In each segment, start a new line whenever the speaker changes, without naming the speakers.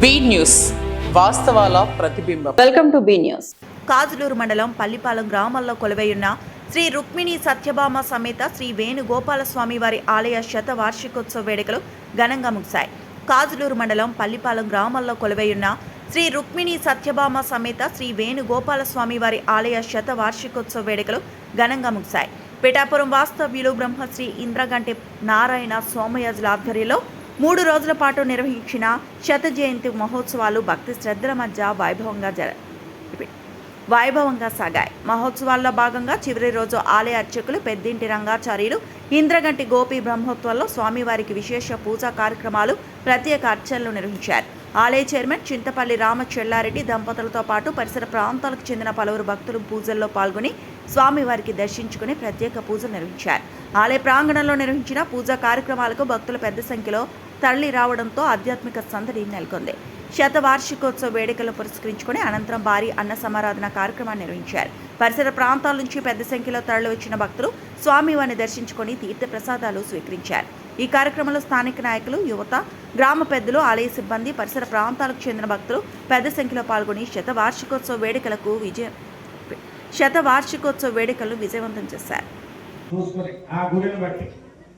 B news వాస్తవాల ప్రతిబింబం.
Welcome to be news.
Kajuluru మండలం పల్లిపాలెం గ్రామంలో కొలువైయున్న శ్రీ రుక్మిణి సత్యభామ సమేత శ్రీ వేణుగోపాలస్వామి వారి ఆలయ శతవార్షికోత్సవ వేడుకలు ఘనంగా ముగిశాయి. కాజులూరు మండలం పల్లిపాలెం గ్రామంలో కొలువైయున్న శ్రీ రుక్మిణి సత్యభామ సమేత శ్రీ వేణుగోపాలస్వామి వారి ఆలయ శతవార్షికోత్సవ వేడుకలు ఘనంగా ముగిశాయి. పిఠాపురం వాస్తవ్యులు బ్రహ్మశ్రీ ఇంద్రగంటి నారాయణ సోమయాజుల ఆధ్వర్యంలో 3 రోజుల పాటు నిర్వహించిన శత జయంతి మహోత్సవాలు భక్తి శ్రద్ధల మధ్య వైభవంగా సాగాయి. మహోత్సవాల్లో భాగంగా చివరి రోజు ఆలయ అర్చకులు పెద్దింటి రంగాచార్యులు ఇంద్రగంటి గోపి బ్రహ్మోత్సవాల్లో స్వామివారికి విశేష పూజా కార్యక్రమాలు, ప్రత్యేక అర్చనలు నిర్వహించారు. ఆలయ చైర్మన్ చింతపల్లి రామచెల్లారెడ్డి దంపతులతో పాటు పరిసర ప్రాంతాలకు చెందిన పలువురు భక్తులు పూజల్లో పాల్గొని స్వామివారికి దర్శించుకుని ప్రత్యేక పూజలు నిర్వహించారు. ఆలయ ప్రాంగణంలో నిర్వహించిన పూజా కార్యక్రమాలకు భక్తులు పెద్ద సంఖ్యలో తరలి రావడంతో ఆధ్యాత్మిక సందడి నెలకొంది. శతవార్షికోత్సవ వేడుకలను పురస్కరించుకుని అనంతరం భారీ అన్న సమారాధన కార్యక్రమాన్ని నిర్వహించారు. పరిసర ప్రాంతాల నుంచి పెద్ద సంఖ్యలో తరలి వచ్చిన భక్తులు స్వామివారిని దర్శించుకుని తీర్థ ప్రసాదాలు స్వీకరించారు. ఈ కార్యక్రమంలో స్థానిక నాయకులు, యువత, గ్రామ పెద్దలు, ఆలయ సిబ్బంది, పరిసర ప్రాంతాలకు చెందిన భక్తులు పెద్ద సంఖ్యలో పాల్గొని శతవార్షికోత్సవ వేడుకలను విజయవంతం చేశారు.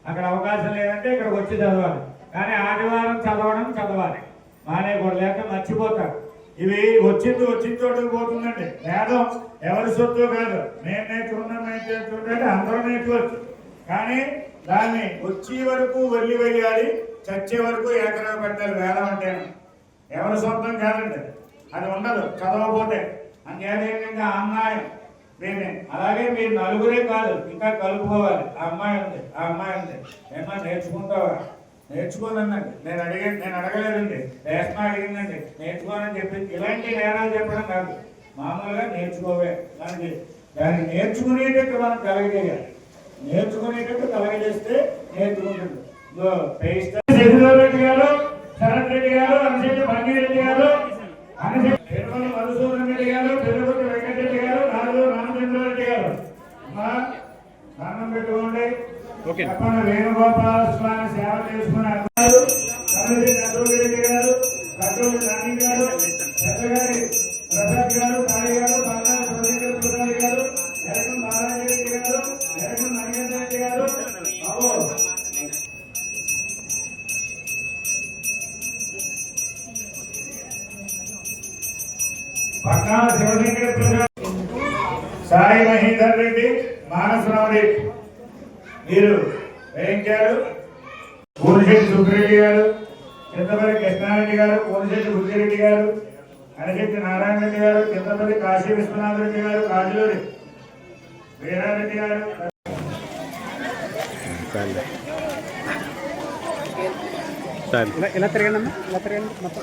అక్కడ అవకాశం లేదంటే ఇక్కడికి వచ్చి చదవాలి, కానీ ఆదివారం చదవాలి మానేకూడదు, లేక మర్చిపోతారు. ఇవి వచ్చింది చోటుకు పోతుందండి. వేదం ఎవరి సొత్తు కాదు, నేను నేర్చుకుంటే అందరూ నేర్చుకోవచ్చు, కానీ దాన్ని వచ్చే వరకు వెళ్ళి వేయాలి, చచ్చే వరకు ఏకరవ పెట్టాలి. వేదం అంటే ఎవరి సొంతం కాదండి, అది ఉండదు చదవకపోతే. అంకేదేంటంటే అమ్మాయి దీన్ని అలాగే మీరు నలుగురే కాదు ఇంకా కలుపుకోవాలి. ఆ అమ్మాయి ఉంది ఏమన్నా నేర్చుకుంటావా? నేర్చుకోనండి. నేను అడగలేదండి, రేష్మ అడిగిందండి, నేర్చుకోనని చెప్పి ఇలాంటి నేరాలు చెప్పడం కాదు, మామూలుగా నేర్చుకోవే. దాన్ని నేర్చుకునేటట్టు మనం కలగజేయాలి. నేర్చుకునేటట్టు కలగజేస్తే నేర్చుకుంటుంది. రెడ్డి గారు, శరత్ రెడ్డి గారు, అనశెట్టి బంగిరెడ్డి గారు, అనశెట్టి మధుసూదన్ రెడ్డి గారు, పెరుగుతి వెంకటరెడ్డి గారు, నాలుగు రామచంద్రారెడ్డి గారు. దండం పెట్టుకోండి. వేణుగోపాల స్వామి సేవ చేసుకునే రెడ్డి గారు, కట్టూరి రాణి గారు, పెద్దగారి ప్రసాద్ గారు, కాళీ గారు, పల్నాడు ప్రొఫెసర్ ప్రసాద్ గారు, ఎరకం నారాయణ రెడ్డి గారు, ఎరకం నరేంద్ర రెడ్డి గారు, పట్నాల శివశంకర ప్రసాద్, సాయి మహేందర్ రెడ్డి, మానసరావు రెడ్డి, మీరు వేయించారు. కోనిశెట్టి సుబ్రెడ్డి గారు, చింతపల్లి కృష్ణారెడ్డి గారు, కోనిశెట్టి బుద్ధిరెడ్డి గారు, అనశెట్టి నారాయణ రెడ్డి గారు, చింతపల్లి కాశీ విశ్వనాథ్ రెడ్డి గారు, కాజులూరి వీరారెడ్డి గారు. ఇలా తిరగండి మొత్తం.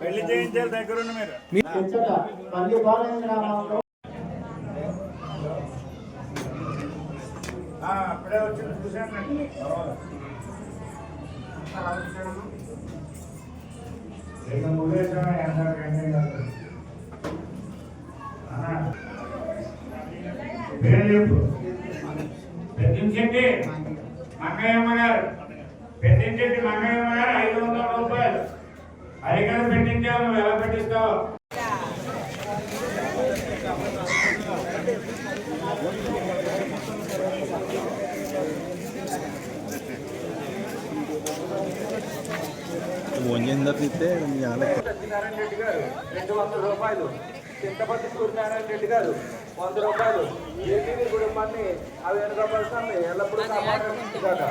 పెళ్లి చేయించాలి దగ్గరున్న మీరు. అప్పుడే వచ్చింది చూశానండి. పెద్దించెట్టి మంగయ్యమ్మ గారు, 500 రూపాయలు అరికలు పెట్టించావు. నువ్వు ఎలా పెట్టిస్తావు? సత్యనారాయణ రెడ్డి గారు 200 రూపాయలు, చింతపల్లి సూర్యనారాయణ రెడ్డి గారు 100 రూపాయలు. ఏపీ కుటుంబాన్ని ఆ వేణుగోపాలస్వామి ఎల్లప్పుడూ కాపాడుతుందా.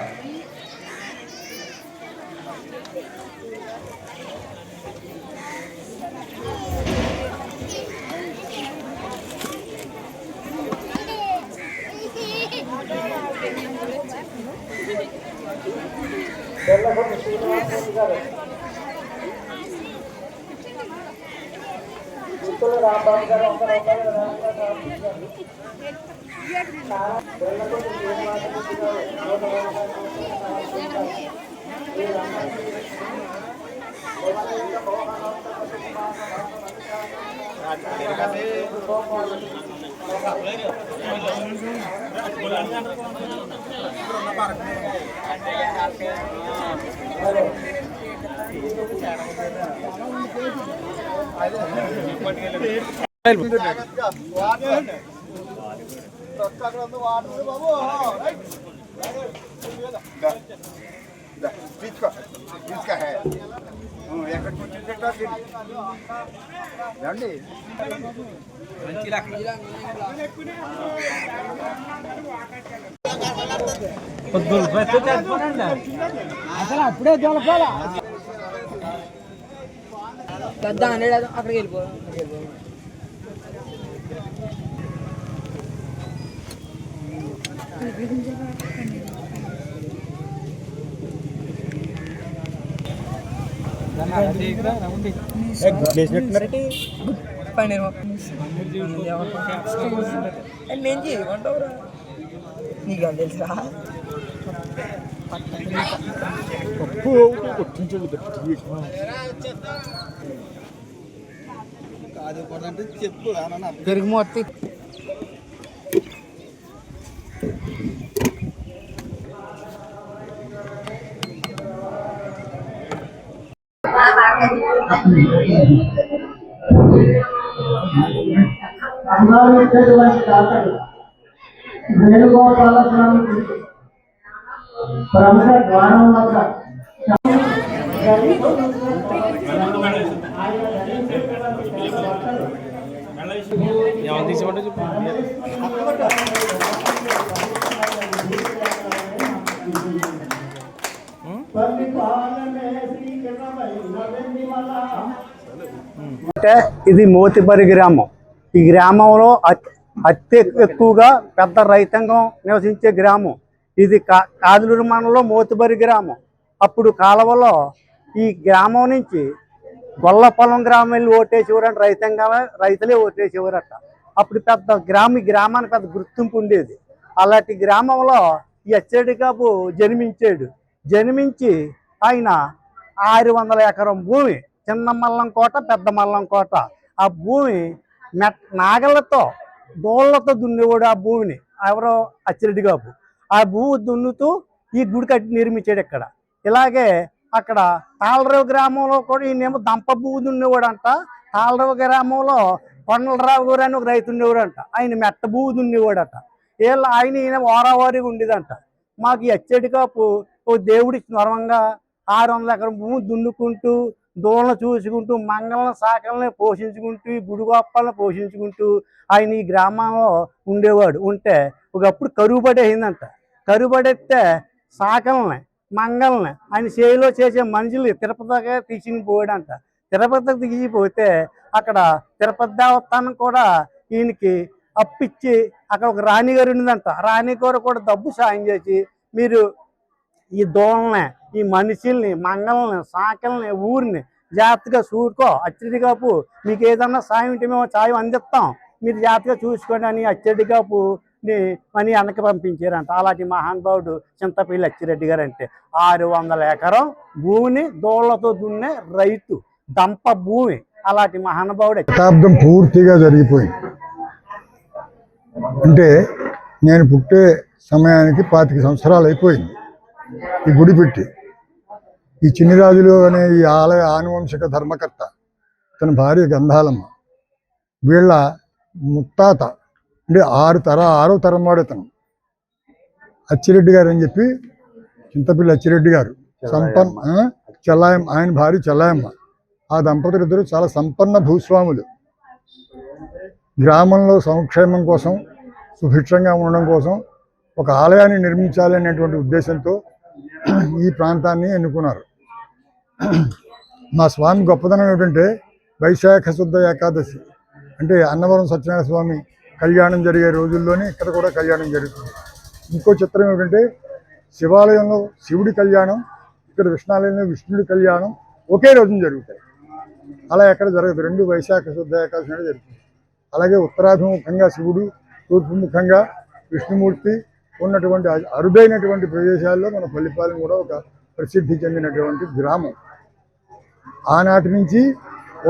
తెల్లగొండ శ్రీనివాసరెడ్డి గారు, ముత్తుల రాంబాబు గారు 100 రూపాయలు. తెల్లగొండ శ్రీనివాసరెడ్డి గారు
అసలు అప్పుడే దొరకాల పెద్ద అనేది అక్కడికి వెళ్ళిపో నేను చేయమంటావురా నీకు అని తెలుసా చెప్పు పెరుగు మొత్తం
వేణుగోపాల స్వామి ప్రముఖ ద్వారం వద్ద
అంటే ఇది మోతిపరి గ్రామం. ఈ గ్రామంలో అతి ఎక్కువగా పెద్ద రైతాంగం నివసించే గ్రామం. ఇది కాదులూరు మండలంలో మోతిపరి గ్రామం. అప్పుడు కాలువలో ఈ గ్రామం నుంచి గొల్లపొలం గ్రామం వెళ్ళి ఓటేసేవారంట. రైతులే ఓటేసేవారట. అప్పుడు పెద్ద గ్రామానికి పెద్ద గుర్తింపు ఉండేది. అలాంటి గ్రామంలో ఈ అచ్చిరెడ్డి బాబు జన్మించి ఆయన 600 ఎకరం భూమి, చిన్న మల్లం కోట, పెద్ద మల్లం కోట, ఆ భూమి నాగళ్ళతో దోళ్లతో దున్నేవాడు. ఆ భూమిని ఎవరో అచ్చిరెడ్డి బాబు ఆ భూమి దున్నుతూ ఈ గుడి కట్టి నిర్మించాడు ఇక్కడ. ఇలాగే అక్కడ తాళరావు గ్రామంలో కూడా ఈయనేమో దంప భూమి దున్నేవాడు అంట. తాళరావు గ్రామంలో కొండలరావు గారు అని ఒక రైతు ఉండేవాడు అంట. ఆయన మెట్ట భూమి దున్నేవాడట. ఈయన వారావారిగా ఉండేదంట. మాకు ఈ అచ్చిరెడ్డి బాబు ఓ దేవుడి వరంగా 600 ఎకరం భూమి దున్నుకుంటూ, దూడలను చూసుకుంటూ, మంగళని శాఖల్ని పోషించుకుంటూ, ఈ గుడి గొప్పలను పోషించుకుంటూ ఆయన ఈ గ్రామంలో ఉండేవాడు. ఉంటే ఒకప్పుడు కరువు పడేసిందంట. కరువు పడేస్తే శాఖల్ని, మంగళని ఆయన చేతిలో చేసే మనుషులు తిరుపతిగా తీసుకుపోయాడంట. తిరుపతికి తీసుకుపోతే అక్కడ తిరుపతి దేవస్థానం కూడా ఈయనకి అప్పిచ్చి అక్కడ ఒక రాణిగారు ఉండిందంట. రాణిగారు కూడా డబ్బు సాయం చేసి మీరు ఈ దూడల్ని, ఈ మనుషుల్ని, మంగళని, శాఖల్ని, ఊరిని జాగ్రత్తగా చూసుకో. అచ్చిరెడ్డి బాబు మీకు ఏదన్నా సాయం ఉంటే మేము సాయం అందిస్తాం, మీరు జాగ్రత్తగా చూసుకోండి అని అచ్చిరెడ్డి బాబుని మనీ వెనక్కి పంపించారంట. అలాంటి మహానుభావుడు చింతపల్లి అచ్చిరెడ్డి గారు. అంటే 600 ఎకరం భూమిని దూడలతో దున్నే రైతు, దంప భూమి. అలాంటి మహానుభావుడు.
శతాబ్దం పూర్తిగా జరిగిపోయింది. అంటే నేను పుట్టే సమయానికి 25 సంవత్సరాలు అయిపోయింది ఈ గుడి పెట్టి. ఈ చిన్నిరాజులు అనే ఈ ఆలయ ఆనువంశిక ధర్మకర్త, తన భార్య గంధాలమ్మ, వీళ్ళ ముత్తాత అంటే 6వ తరం వాడు ఇతను అచ్చిరెడ్డి గారు అని చెప్పి, చింతపల్లి అచ్చిరెడ్డి గారు చెల్లాయమ్మ, ఆయన భార్య చెల్లాయమ్మ. ఆ దంపతులు ఇద్దరు చాలా సంపన్న భూస్వాములు. గ్రామంలో సంక్షేమం కోసం, సుభిక్షంగా ఉండడం కోసం ఒక ఆలయాన్ని నిర్మించాలి అనేటువంటి ఉద్దేశంతో ఈ ప్రాంతాన్ని ఎన్నుకున్నారు. మా స్వామి గొప్పదనం ఏమిటంటే వైశాఖ శుద్ధ ఏకాదశి అంటే అన్నవరం సత్యనారాయణ స్వామి కళ్యాణం జరిగే రోజుల్లోనే ఇక్కడ కూడా కళ్యాణం జరుగుతుంది. ఇంకో చిత్రం ఏమిటంటే శివాలయంలో శివుడి కళ్యాణం, ఇక్కడ విష్ణాలయంలో విష్ణుడి కళ్యాణం ఒకే రోజున జరుగుతాయి. అలా ఎక్కడ జరగదు. 2 వైశాఖ శుద్ధ ఏకాదశి అనేది జరుగుతుంది. అలాగే ఉత్తరాభిముఖంగా శివుడు, తూర్పుముఖంగా విష్ణుమూర్తి ఉన్నటువంటి అరుదైనటువంటి ప్రదేశాల్లో మన పల్లిపాలెం కూడా ఒక ప్రసిద్ధి చెందినటువంటి గ్రామం. ఆనాటి నుంచి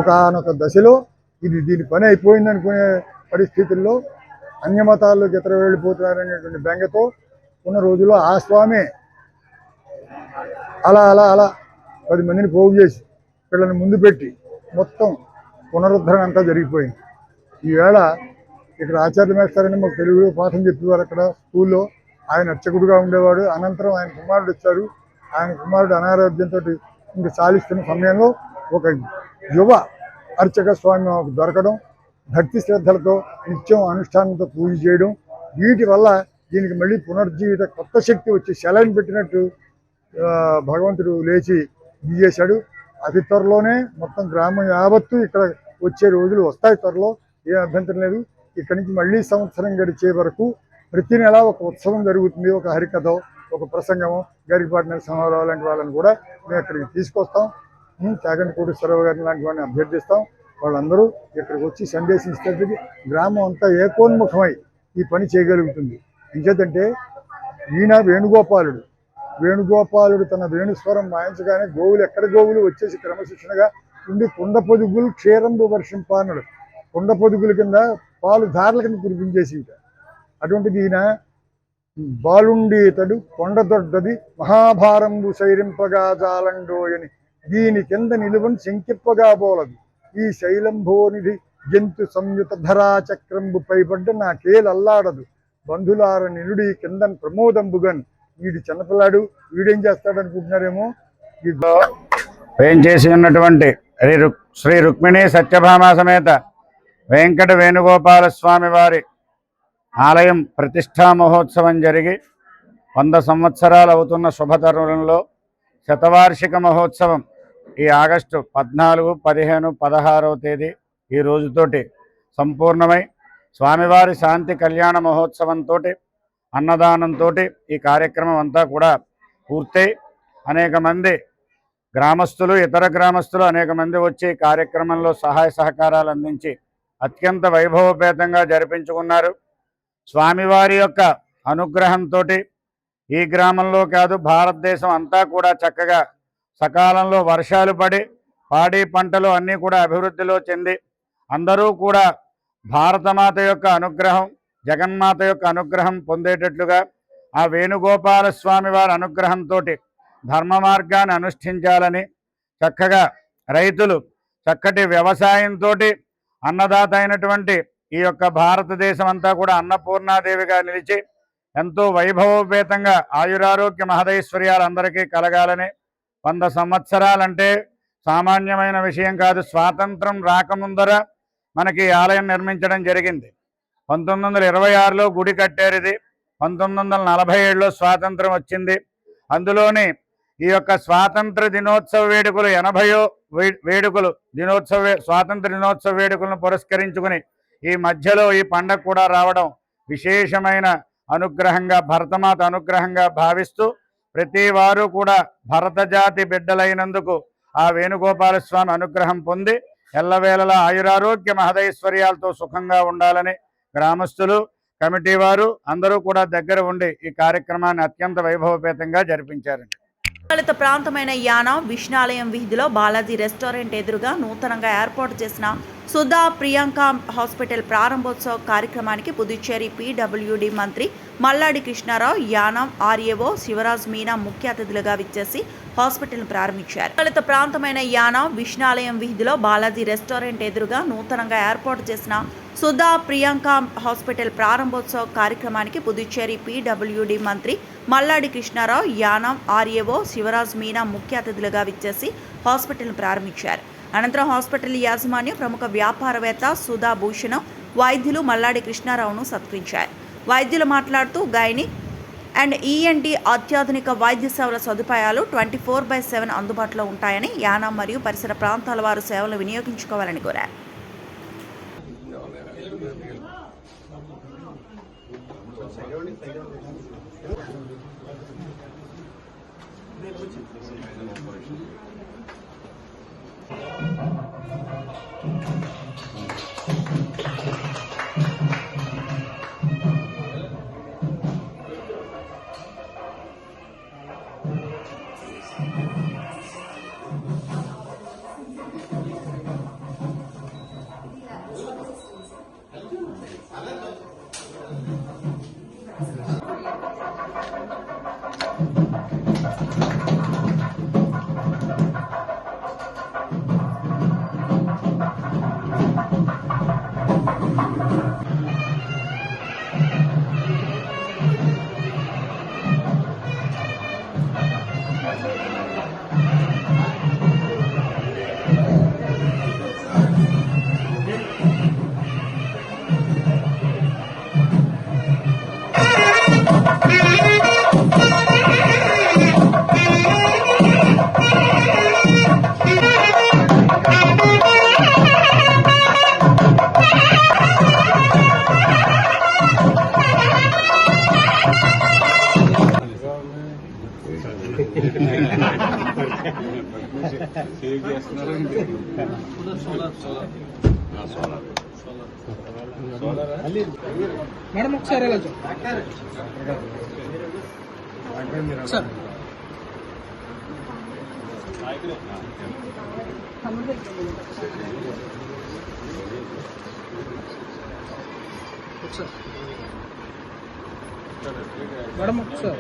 ఒకనొక దశలో దీని పని అయిపోయింది అనుకునే పరిస్థితుల్లో అన్యమతాల్లోకి ఇతర వెళ్ళిపోతున్నారనేటువంటి బెంగతో ఉన్న రోజుల్లో ఆ స్వామి అలా 10 మందిని పోగు చేసి వీళ్ళని ముందు పెట్టి మొత్తం పునరుద్ధరణ అంతా జరిగిపోయింది. ఈవేళ ఇక్కడ ఆచార్య మేస్తారని మాకు తెలుగులో పాఠం చెప్పేవారు అక్కడ స్కూల్లో. ఆయన అర్చకుడుగా ఉండేవాడు. అనంతరం ఆయన కుమారుడు వచ్చారు. ఆయన కుమారుడు అనారోగ్యంతో ఇంక సాధిస్తున్న సమయంలో ఒక యువ అర్చక స్వామి మాకు దొరకడం, భక్తి శ్రద్ధలతో నిత్యం అనుష్ఠానంతో పూజ చేయడం, వీటి వల్ల దీనికి మళ్ళీ పునర్జీవిత కొత్త శక్తి వచ్చి సెలైన్ పెట్టినట్టు భగవంతుడు లేచి చేశాడు. అతి త్వరలోనే మొత్తం గ్రామం యావత్తు ఇక్కడ వచ్చే రోజులు వస్తాయి. త్వరలో ఏం అభ్యంతరం లేదు. ఇక్కడి నుంచి మళ్ళీ సంవత్సరం గడిచే వరకు ప్రతి నెల ఒక ఉత్సవం జరుగుతుంది. ఒక హరికథ, ఒక ప్రసంగము, గరికపాటి నరసింహారావు లాంటి వాళ్ళని కూడా మేము ఇక్కడికి తీసుకొస్తాం. చాగంటి కోటేశ్వరరావు గారిని లాంటి వాళ్ళని అభ్యర్థిస్తాం. వాళ్ళందరూ ఇక్కడికి వచ్చి సందేశిస్తే గ్రామం అంతా ఏకోన్ముఖమై ఈ పని చేయగలుగుతుంది. ఇంకేంటంటే ఈయన వేణుగోపాలుడు తన వేణుస్వరం వాయించగానే గోవులు ఎక్కడ గోవులు వచ్చేసి క్రమశిక్షణగా ఉండి కుండ పొదుగులు క్షీరంబు వర్షింపానుడు, కుండ పొదుగుల కింద పాలు ధారల కింద కురిపించేసి అటువంటిది ఈయన బాలుండి ఇతడు కొండ దొడ్డది మహాభారంబు సైరింపగా జాలండోయని దీని కింద నిలువని శంకిప్పగా బోలదు ఈ శైలంభోనిధి జంతు సంయుత ధరా చక్రంబు పైబడ్డ నాకేలల్లాడదు బంధులార నిలుడి కిందన్ ప్రమోదంబుగన్. వీడు చిన్నపిల్లాడు, వీడేం చేస్తాడు అనుకుంటున్నారేమో.
ఏం చేసి ఉన్నటువంటి శ్రీ రుక్మిణీ సత్యభామ సమేత వెంకట వేణుగోపాల స్వామి వారి ఆలయం ప్రతిష్టా మహోత్సవం జరిగి 100 సంవత్సరాలు అవుతున్న శుభతరుణంలో శతవార్షిక మహోత్సవం ఈ ఆగస్టు 14, 15, 16వ తేదీ ఈ రోజుతోటి సంపూర్ణమై స్వామివారి శాంతి కళ్యాణ మహోత్సవంతో అన్నదానంతో ఈ కార్యక్రమం అంతా కూడా పూర్తయి అనేక మంది గ్రామస్తులు, ఇతర గ్రామస్తులు అనేక మంది వచ్చి కార్యక్రమంలో సహాయ సహకారాలు అందించి అత్యంత వైభవపేతంగా జరిపించుకున్నారు. స్వామివారి యొక్క అనుగ్రహంతో ఈ గ్రామంలో కాదు భారతదేశం అంతా కూడా చక్కగా సకాలంలో వర్షాలు పడి పాడి పంటలు అన్నీ కూడా అభివృద్ధిలో చెంది అందరూ కూడా భారతమాత యొక్క అనుగ్రహం, జగన్మాత యొక్క అనుగ్రహం పొందేటట్లుగా ఆ వేణుగోపాల స్వామి వారి అనుగ్రహంతో ధర్మ మార్గాన్ని అనుష్ఠించాలని చక్కగా రైతులు చక్కటి వ్యవసాయంతో అన్నదాత అయినటువంటి ఈ యొక్క భారతదేశం అంతా కూడా అన్నపూర్ణాదేవిగా నిలిచి ఎంతో వైభవోపేతంగా ఆయురారోగ్య మహదైశ్వర్యాలు అందరికీ కలగాలని 100 సంవత్సరాలంటే సామాన్యమైన విషయం కాదు. స్వాతంత్రం రాకముందర మనకి ఆలయం నిర్మించడం జరిగింది. 1926లో గుడి కట్టారు. ఇది 1947లో స్వాతంత్రం వచ్చింది. అందులోని ఈ యొక్క స్వాతంత్ర దినోత్సవ వేడుకలు 80వ వేడుకలు స్వాతంత్ర దినోత్సవ వేడుకలను పురస్కరించుకుని ఈ మధ్యలో ఈ పండగ కూడా రావడం విశేషమైన అనుగ్రహంగా, భరతమాత అనుగ్రహంగా భావిస్తూ ప్రతి వారు కూడా భరత జాతి బిడ్డలైనందుకు ఆ వేణుగోపాల స్వామి అనుగ్రహం పొంది ఎల్లవేళలా ఆయురారోగ్య మహదైశ్వర్యాలతో సుఖంగా ఉండాలని గ్రామస్తులు, కమిటీ వారు అందరూ కూడా దగ్గర ఉండి ఈ కార్యక్రమాన్ని అత్యంత వైభవపేతంగా జరిపించారండి.
దళిత ప్రాంతమైన యానా విష్ణాలయం వీధిలో బాలాజీ రెస్టారెంట్ ఎదురుగా నూతనంగా ఏర్పాటు చేసిన సుధా ప్రియాంక హాస్పిటల్ ప్రారంభోత్సవ కార్యక్రమానికి పుదుచ్చేరి పీడబ్ల్యూడీ మంత్రి మల్లాడి కృష్ణారావు, యానాం ఆర్ఏఓ శివరాజ్ మీనా ముఖ్య అతిథులుగా విచ్చేసి హాస్పిటల్ను ప్రారంభించారు. దళిత ప్రాంతమైన యానా విష్ణాలయం వీధిలో బాలాజీ రెస్టారెంట్ ఎదురుగా నూతనంగా ఏర్పాటు చేసిన సుధా ప్రియాంక హాస్పిటల్ ప్రారంభోత్సవ కార్యక్రమానికి పుదుచ్చేరి పీడబ్ల్యూడీ మంత్రి మల్లాడి కృష్ణారావు, యానాం ఆర్ఏఓ శివరాజ్ మీనా ముఖ్య అతిథులుగా విచ్చేసి హాస్పిటల్ను ప్రారంభించారు. అనంతరం హాస్పిటల్ యాజమాన్యం, ప్రముఖ వ్యాపారవేత్త సుధా భూషణం, వైద్యులు మల్లాడి కృష్ణారావును సత్కరించారు. వైద్యులు మాట్లాడుతూ గైనిక్ అండ్ ఈఎన్టీ అత్యాధునిక వైద్య సేవల సదుపాయాలు 24/7 అందుబాటులో ఉంటాయని, యానాం మరియు పరిసర ప్రాంతాల వారు సేవలు వినియోగించుకోవాలని కోరారు.
మేడం ఒకసారి వెళ్ళచ్చు సార్ మేడం ఒకసారి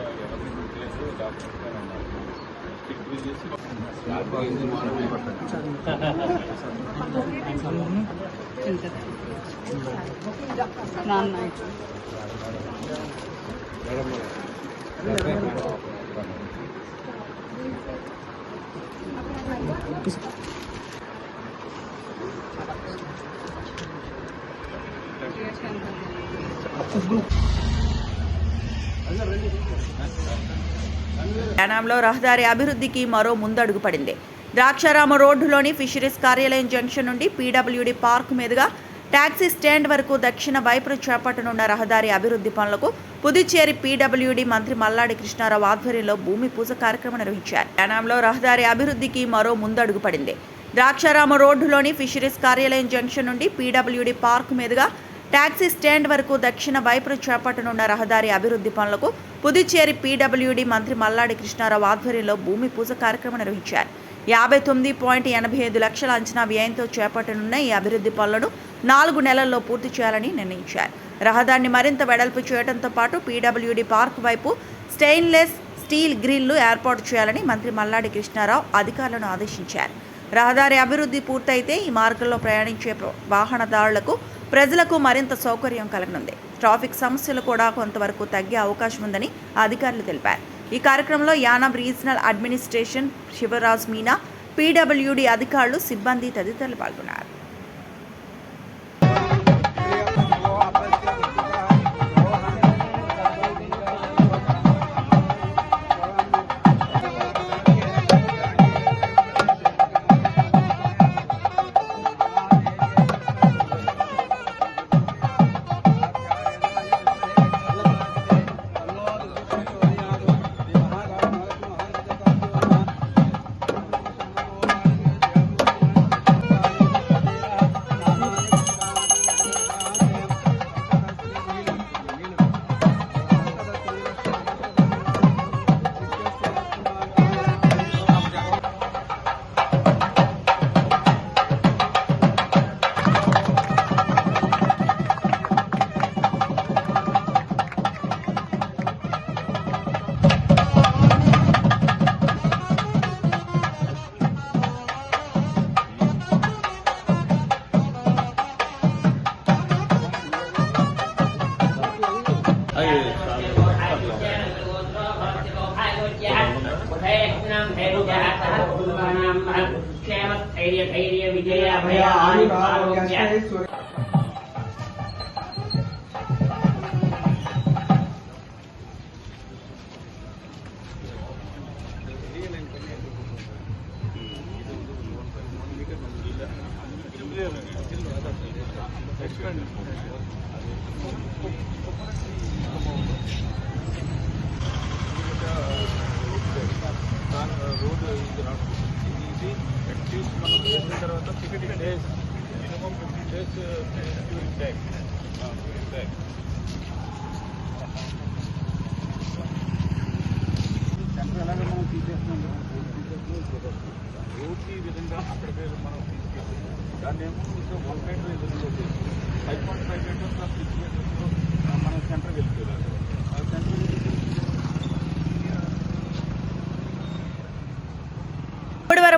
యానాంలో రహదారి అభివృద్ధికి మరో ముందడుగు పడింది. ద్రాక్షారామ రోడ్డులోని ఫిషరీస్ కార్యాలయం జంక్షన్ నుండి పీడబ్ల్యూడీ పార్క్ మీదుగా టాక్సీ స్టాండ్ వరకు దక్షిణ వైపును చేపట్టనున్న రహదారి అభివృద్ధి పనులకు పుదుచ్చేరి పీడబ్ల్యూడీ మంత్రి మల్లాడి కృష్ణారావు ఆధ్వర్యంలో భూమి పూజ కార్యక్రమం నిర్వహించారు. యానాంలో రహదారి అభివృద్ధికి మరో ముందడుగు పడింది. ద్రాక్షారామ రోడ్డులోని ఫిషరీస్ కార్యాలయం జంక్షన్ నుండి పీడబ్ల్యూడీ పార్క్ మీదుగా టాక్సీ స్టాండ్ వరకు దక్షిణ వైపును చేపట్టనున్న రహదారి అభివృద్ధి పనులకు పుదుచ్చేరి పీడబ్ల్యూడీ మంత్రి మల్లాడి కృష్ణారావు ఆధ్వర్యంలో భూమి పూజ కార్యక్రమం నిర్వహించారు. 59.85 లక్షల అంచనా వ్యయంతో చేపట్టనున్న ఈ అభివృద్ధి పనులను 4 నెలల్లో పూర్తి చేయాలని నిర్ణయించారు. రహదారిని మరింత వెడల్పు చేయడంతో పాటు పీడబ్ల్యూడీ పార్క్ వైపు స్టెయిన్లెస్ స్టీల్ గ్రిల్లు ఏర్పాటు చేయాలని మంత్రి మల్లాడి కృష్ణారావు అధికారులను ఆదేశించారు. రహదారి అభివృద్ధి పూర్తయితే ఈ మార్గంలో ప్రయాణించే వాహనదారులకు ప్రజలకు మరింత సౌకర్యం కలగనుంది. ట్రాఫిక్ సమస్యలు కూడా కొంతవరకు తగ్గే అవకాశం ఉందని అధికారులు తెలిపారు. ఈ కార్యక్రమంలో Yanam regional administration Shivraj Meena, PWD అధికారులు, సిబ్బంది తదితరులు పాల్గొన్నారు.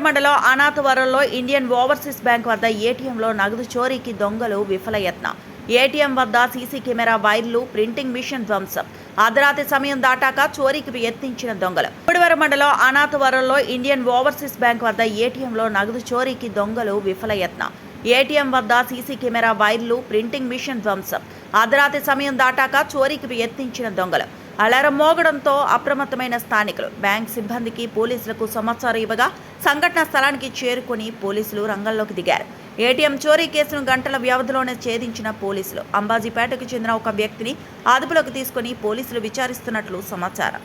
మండలం అనాథవరంలో ఇండియన్ ఓవర్సీస్ బ్యాంక్ వద్ద ఏటీఎంలో నగదు చోరీకి దొంగలు విఫలయత్నం. ఏటీఎం వద్ద సీసీ కెమెరా వైర్లు, ప్రింటింగ్ మిషన్ ధ్వంసం. అర్ధరాత్రి సమయం దాటాక చోరీకి యత్నించిన దొంగలు. గుడివారం మండలం అనాథవరంలో ఇండియన్ ఓవర్సీస్ బ్యాంక్ వద్ద ఏటీఎంలో నగదు చోరీకి దొంగలు విఫలయత్నం. ఏటీఎం వద్ద సీసీ కెమెరా వైర్లు, ప్రింటింగ్ మిషన్ ధ్వంసం. అర్ధరాత్రి సమయం దాటాక చోరీకి యత్నించిన దొంగలు. అలారం మోగడంతో అప్రమత్తమైన స్థానికులు బ్యాంక్ సిబ్బందికి, పోలీసులకు సమాచారం ఇవ్వగా సంఘటనా స్థలానికి చేరుకుని పోలీసులు రంగంలోకి దిగారు. ఏటీఎం చోరీ కేసును గంటల వ్యవధిలోనే ఛేదించిన పోలీసులు అంబాజీపేటకు చెందిన ఒక వ్యక్తిని అదుపులోకి తీసుకుని పోలీసులు విచారిస్తున్నట్లు సమాచారం.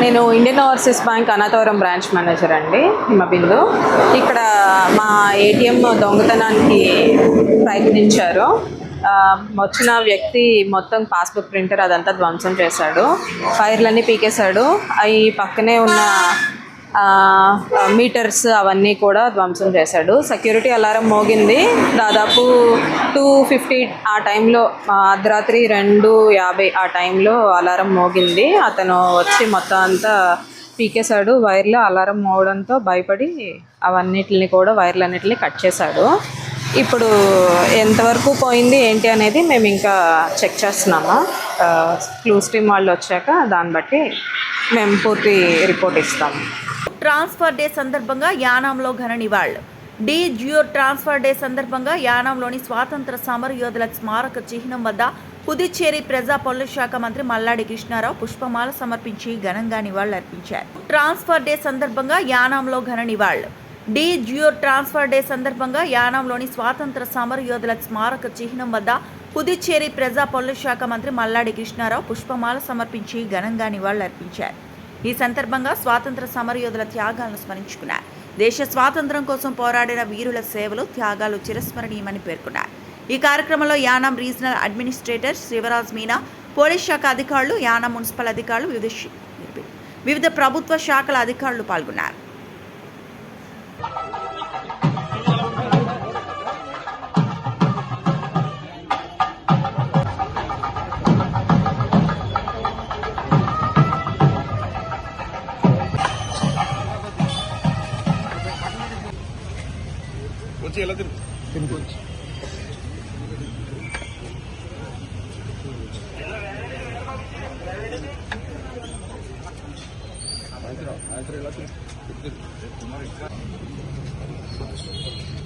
నేను Indian overseas bank Anathavaram branch manager అండి హిమబిందు. ఇక్కడ మా ఏటీఎం దొంగతనానికి ప్రయత్నించారు. వచ్చిన వ్యక్తి మొత్తం పాస్బుక్ ప్రింటర్ అదంతా ధ్వంసం చేశాడు, ఫైర్లన్నీ పీకేశాడు. అవి పక్కనే ఉన్న మీటర్స్ అవన్నీ కూడా ధ్వంసం చేశాడు. సెక్యూరిటీ అలారం మోగింది. దాదాపు 2:50 ఆ టైంలో, అర్ధరాత్రి 2:50 ఆ టైంలో అలారం మోగింది. అతను వచ్చి మొత్తం అంతా పీకేశాడు. వైర్లో అలారం మోగడంతో భయపడి వైర్లన్నిటిని కట్ చేశాడు. ఇప్పుడు ఎంతవరకు పోయింది ఏంటి అనేది మేము ఇంకా చెక్ చేస్తున్నాము. క్లూస్ టీమ్ వాళ్ళు వచ్చాక దాన్ని బట్టి మేము పూర్తి రిపోర్ట్ ఇస్తాము.
ట్రాన్స్ఫర్ డే సందర్భంగా యానాంలో ఘన నివాళులు. జియో ట్రాన్స్ఫర్ డే సందర్భంగా యానాంలోని స్వాతంత్ర సమరయోధుల స్మారక చిహ్నం వద్ద పుదుచ్చేరి ప్రజా పౌరుల శాఖ మంత్రి మల్లాడి కృష్ణారావు పుష్పమాల సమర్పించి ఘనంగా నివాళులర్పించారు. ట్రాన్స్ఫర్ డే సందర్భంగా యానాంలో ఘన నివాళులు. జియో ట్రాన్స్ఫర్ డే సందర్భంగా యానాంలోని స్వాతంత్ర సమరయోధుల స్మారక చిహ్నం వద్ద పుదుచ్చేరి ప్రజా పౌరుల శాఖ మంత్రి మల్లాడి కృష్ణారావు పుష్పమాల సమర్పించి ఘనంగా నివాళులర్పించారు. ఈ సందర్భంగా స్వాతంత్ర సమరయోధుల త్యాగాలను స్మరించుకున్నారు. దేశ స్వాతంత్ర్యం కోసం పోరాడిన వీరుల సేవలు, త్యాగాలు చిరస్మరణీయమని పేర్కొన్నారు. ఈ కార్యక్రమంలో Yanam regional administrator Shivraj Meena, police శాఖ అధికారులు, యానాం మున్సిపల్ అధికారులు, వివిధ ప్రభుత్వ శాఖల అధికారులు పాల్గొన్నారు.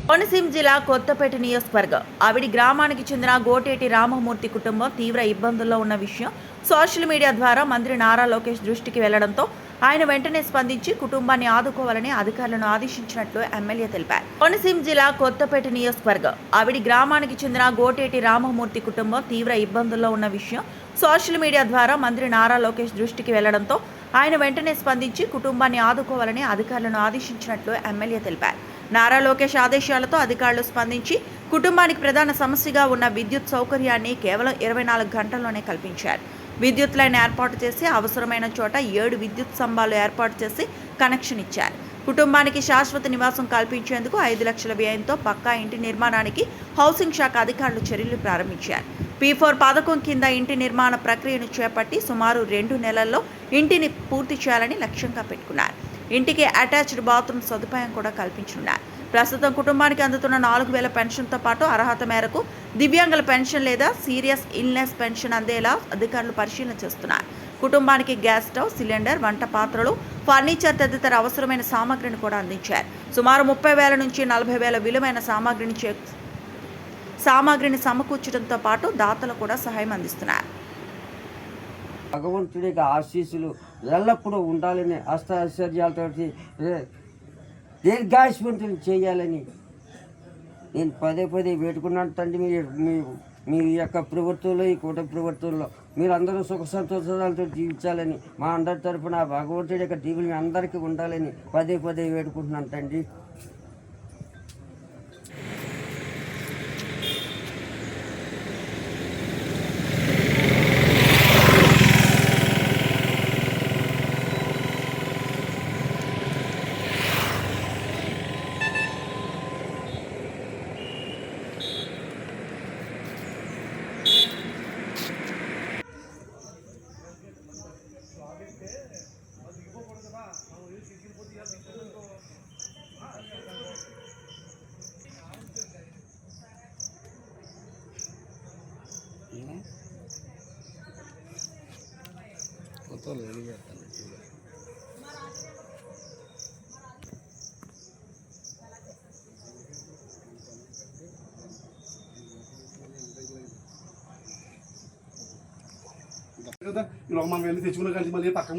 కోనసీమ జిల్లా కొత్తపేట నియోజకవర్గం ఆవిడి గ్రామానికి చెందిన గోటేటి రామమూర్తి కుటుంబం తీవ్ర ఇబ్బందుల్లో ఉన్న విషయం సోషల్ మీడియా ద్వారా మంత్రి నారా లోకేష్ దృష్టికి వెళ్లడంతో ఆయన వెంటనే స్పందించి కుటుంబాన్ని ఆదుకోవాలని అధికారులను ఆదేశించినట్లు ఎమ్మెల్యే తెలిపారు. కోనసీమ జిల్లా కొత్తపేట నియోజకవర్గం ఆవిడి గ్రామానికి చెందిన గోటేటి రామమూర్తి కుటుంబం తీవ్ర ఇబ్బందుల్లో ఉన్న విషయం సోషల్ మీడియా ద్వారా మంత్రి నారా లోకేష్ దృష్టికి వెళ్లడంతో ఆయన వెంటనే స్పందించి కుటుంబాన్ని ఆదుకోవాలని అధికారులను ఆదేశించినట్లు ఎమ్మెల్యే తెలిపారు. నారా లోకేష్ ఆదేశాలతో అధికారులు స్పందించి కుటుంబానికి ప్రధాన సమస్యగా ఉన్న విద్యుత్ సౌకర్యాన్ని కేవలం 24 గంటల్లోనే కల్పించారు. విద్యుత్ లైన్ ఏర్పాటు చేసి అవసరమైన చోట 7 విద్యుత్ స్తంభాలు ఏర్పాటు చేసి కనెక్షన్ ఇచ్చారు. కుటుంబానికి శాశ్వత నివాసం కల్పించేందుకు 5 లక్షల వ్యయంతో పక్కా ఇంటి నిర్మాణానికి హౌసింగ్ శాఖ అధికారులు చర్యలు ప్రారంభించారు. P4 పథకం కింద ఇంటి నిర్మాణ ప్రక్రియను చేపట్టి సుమారు 2 నెలల్లో ఇంటిని పూర్తి చేయాలని లక్ష్యంగా పెట్టుకున్నారు. ఇంటికి అటాచ్డ్ బాత్రూమ్ సదుపాయం కూడా కల్పించనున్నారు. ప్రస్తుతం కుటుంబానికి అందుతున్న 4,000 పెన్షన్తో పాటు అర్హత మేరకు దివ్యాంగుల పెన్షన్ లేదా సీరియస్ ఇల్నెస్ పెన్షన్ అందేలా అధికారులు పరిశీలన చేస్తున్నారు. కుటుంబానికి గ్యాస్ స్టవ్, సిలిండర్, వంట పాత్రలు, ఫర్నిచర్ తదితర అవసరమైన సామాగ్రిని కూడా అందించారు. సుమారు 30,000 నుంచి 40,000 విలువైన సామాగ్రిని సమకూర్చడంతో పాటు దాతలు కూడా సహాయం అందిస్తున్నారు.
భగవంతుడి ఆశీస్సులు ఎల్లప్పుడూ ఉండాలని అష్టైశ్వర్యాలతో దీర్ఘాయుష్మంతులు చేయాలని నేను పదే వేడుకున్నాను. తండ్రి మీ యొక్క ప్రభుత్వంలో, ఈ కూటమి ప్రభుత్వంలో మీరందరూ సుఖ సంతోషాలతో జీవించాలని మా అందరి తరఫున భగవంతుడి యొక్క దీవులు అందరికీ ఉండాలని పదే వేడుకుంటున్నాను తండ్రి.
కదా ఇలా మనం వెళ్ళి తెచ్చుకున్న కానీ మళ్ళీ పక్క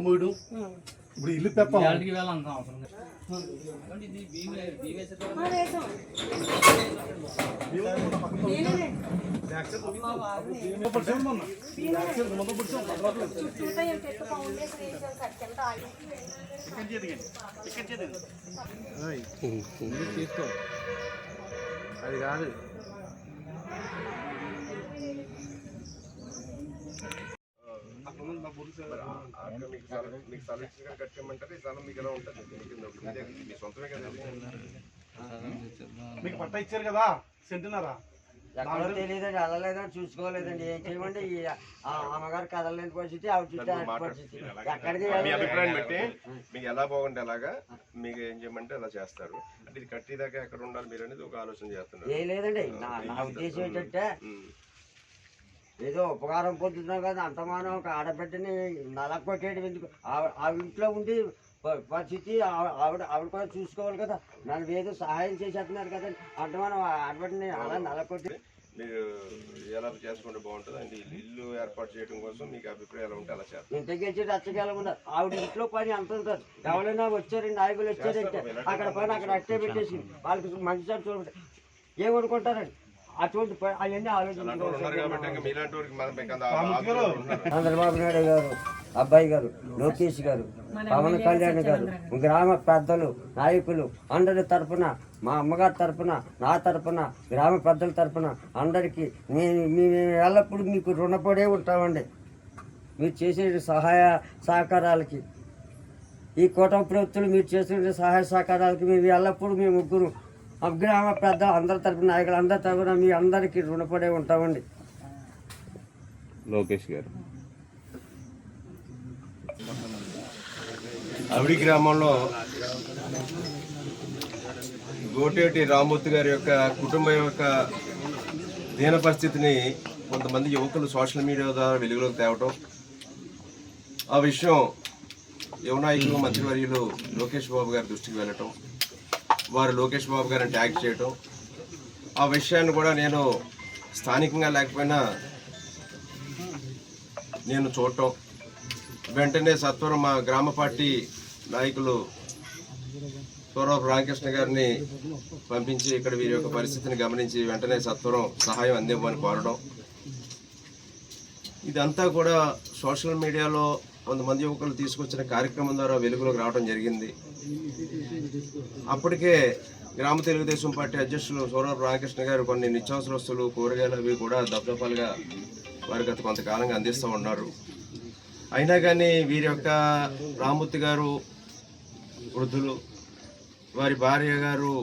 మూడు ఇప్పుడు ఇల్లు పెప్ప
అది కాదు
మీకు పట్ట ఇచ్చారు కదా సెంటున్నారా
ఎక్కడ తెలియదండి, వెళ్ళలేదని చూసుకోలేదండి. ఏం చేయమండి, అమ్మగారు కదలలేని పరిస్థితి, ఆవిడ చుట్టూ పరిస్థితి. ఎక్కడికి
అభిప్రాయం బట్టి మీకు ఎలా బాగుంటే అలాగా మీకు ఏం చేయమంటే అలా చేస్తారు. అంటే ఇది కట్టేదాకా ఎక్కడ ఉండాలి మీరు అనేది ఒక ఆలోచన చేస్తున్నారు.
ఏం లేదండి, నా ఉద్దేశం ఏంటంటే ఏదో ఉపకారం పొందుతున్నాం కదా, అంతమానం ఒక ఆడబిడ్డని నలకొట్టేయడం ఎందుకు? ఆ ఇంట్లో ఉండి పరిస్థితి ఆవిడ కూడా చూసుకోవాలి కదా. నన్ను ఏదో సహాయం చేసేస్తున్నారు కదండి, అంతమానం ఆడబిడ్డని అలా నలకొట్టి
మీరు ఎలా చేసుకుంటే బాగుంటుంది అంటే ఇల్లు ఏర్పాటు చేయడం కోసం మీకు అభిప్రాయం ఎలా ఉంటే అలా చేస్తారు.
ఇంటికి వచ్చి రచ్చగలం ఉన్నారు, ఆవిడ ఇంట్లో పని అంత ఉంటుంది. ఎవరైనా వచ్చారండి, నాయకులు వచ్చారంటే అక్కడ పని అక్కడ అట్టే పెట్టేసి వాళ్ళకి మంచి సార్ చూడండి ఏమనుకుంటారండి. అటువంటి అవన్నీ చంద్రబాబు నాయుడు గారు, అబ్బాయి గారు, లోకేష్ గారు, పవన్ కళ్యాణ్ గారు, గ్రామ పెద్దలు, నాయకులు అందరి తరఫున, మా అమ్మగారి తరఫున, నా తరఫున, గ్రామ పెద్దల తరఫున అందరికీ మేము ఎల్లప్పుడూ మీకు రుణపడే ఉంటామండి. మీరు చేసే సహాయ సహకారాలకి, ఈ కూటమి ప్రభుత్వాలు మీరు చేసే సహాయ సహకారాలకి మేము ఎల్లప్పుడూ మేము ముగ్గురు గ్రామ పెద్ద అందరి తరఫున, నాయకులు అందరి తరఫున మీ అందరికీ రుణపడే ఉంటామండి.
లోకేష్ గారు అవిడి గ్రామంలో గోటేటి రామ్మూర్తి గారి యొక్క కుటుంబం యొక్క దీన పరిస్థితిని కొంతమంది యువకులు సోషల్ మీడియా ద్వారా వెలుగులోకి తేవటం, ఆ విషయం యువ నాయకులు మంత్రివర్యులు లోకేష్ బాబు గారి దృష్టికి వెళ్ళటం, వారు లోకేష్ బాబు గారిని ట్యాగ్ చేయటం, ఆ విషయాన్ని కూడా నేను స్థానికంగా లేకపోయినా నేను చూడటం, వెంటనే సత్వరం మా గ్రామ పార్టీ నాయకులు సూరవపు రామకృష్ణ గారిని పంపించి ఇక్కడ వీరి యొక్క పరిస్థితిని గమనించి వెంటనే సత్వరం సహాయం అందివ్వమని కోరడం, ఇదంతా కూడా సోషల్ మీడియాలో కొంతమంది యువకులు తీసుకొచ్చిన కార్యక్రమం ద్వారా వెలుగులోకి రావడం జరిగింది. అప్పటికే గ్రామ తెలుగుదేశం పార్టీ అధ్యక్షులు సూరవపు రామకృష్ణ గారు కొన్ని నిత్యావసర వస్తువులు, కూరగాయలు అవి కూడా దఫదఫాలుగా వారి గత కొంతకాలంగా అందిస్తూ ఉన్నారు. అయినా కానీ వీరి యొక్క రామ్మూర్తి గారు వృద్ధులు, వారి భార్య గారు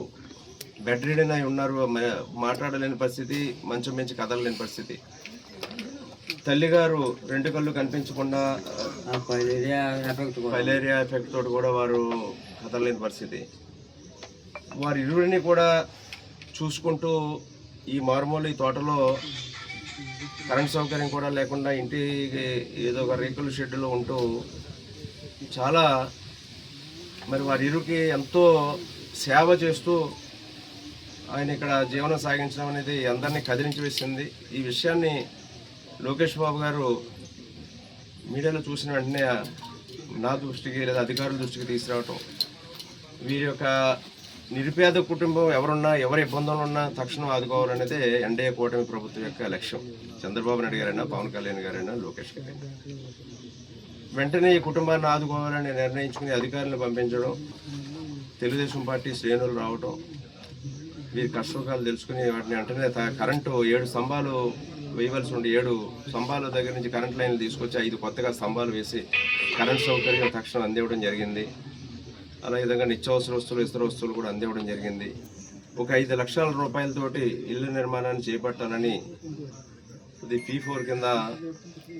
బెడ్ రిడన్ అయి ఉన్నారు, మాట్లాడలేని పరిస్థితి, మంచం మించి కదలలేని పరిస్థితి. తల్లిగారు రెండు కళ్ళు కనిపించకుండా ఫైలేరియా ఎఫెక్ట్ తోటి కూడా వారు కదలలేని పరిస్థితి. వారి ఇరువురిని కూడా చూసుకుంటూ ఈ మారుమూల ఈ తోటలో కరెంట్ సౌకర్యం కూడా లేకుండా ఇంటికి ఏదో ఒక రేకుల షెడ్లో ఉంటూ చాలా మరి వారి ఇరువుకి ఎంతో సేవ చేస్తూ ఆయన ఇక్కడ జీవనం సాగించడం అనేది అందరినీ కదిలించి వేసింది. ఈ విషయాన్ని లోకేష్ బాబు గారు మీడియాలో చూసిన వెంటనే నా దృష్టికి లేదా అధికారుల దృష్టికి తీసుకురావటం, వీరి యొక్క నిరుపేద కుటుంబం ఎవరున్నా, ఎవరి ఇబ్బందులు ఉన్నా తక్షణం ఆదుకోవాలనేదే ఎన్డీఏ కూటమి ప్రభుత్వం యొక్క లక్ష్యం. చంద్రబాబు నాయుడు గారైనా, పవన్ కళ్యాణ్ గారైనా, లోకేష్ గారైనా వెంటనే ఈ కుటుంబాన్ని ఆదుకోవాలని నిర్ణయించుకుని అధికారులను పంపించడం, తెలుగుదేశం పార్టీ శ్రేణులు రావటం, వీరి కష్టసుఖాలు తెలుసుకుని వాటిని వెంటనే కరెంటు 7 స్తంభాలు వేయవలసి ఉండి 7 స్తంభాల దగ్గర నుంచి కరెంట్ లైన్లు తీసుకొచ్చి 5 కొత్తగా స్తంభాలు వేసి కరెంట్ సౌకర్యం తక్షణం అందివ్వడం జరిగింది. అలా విధంగా నిత్యావసర వస్తువులు, ఇతర వస్తువులు కూడా అందివ్వడం జరిగింది. ఒక 5 లక్షల రూపాయలతోటి ఇల్లు నిర్మాణాన్ని చేపట్టాలని, ఇది P4 కింద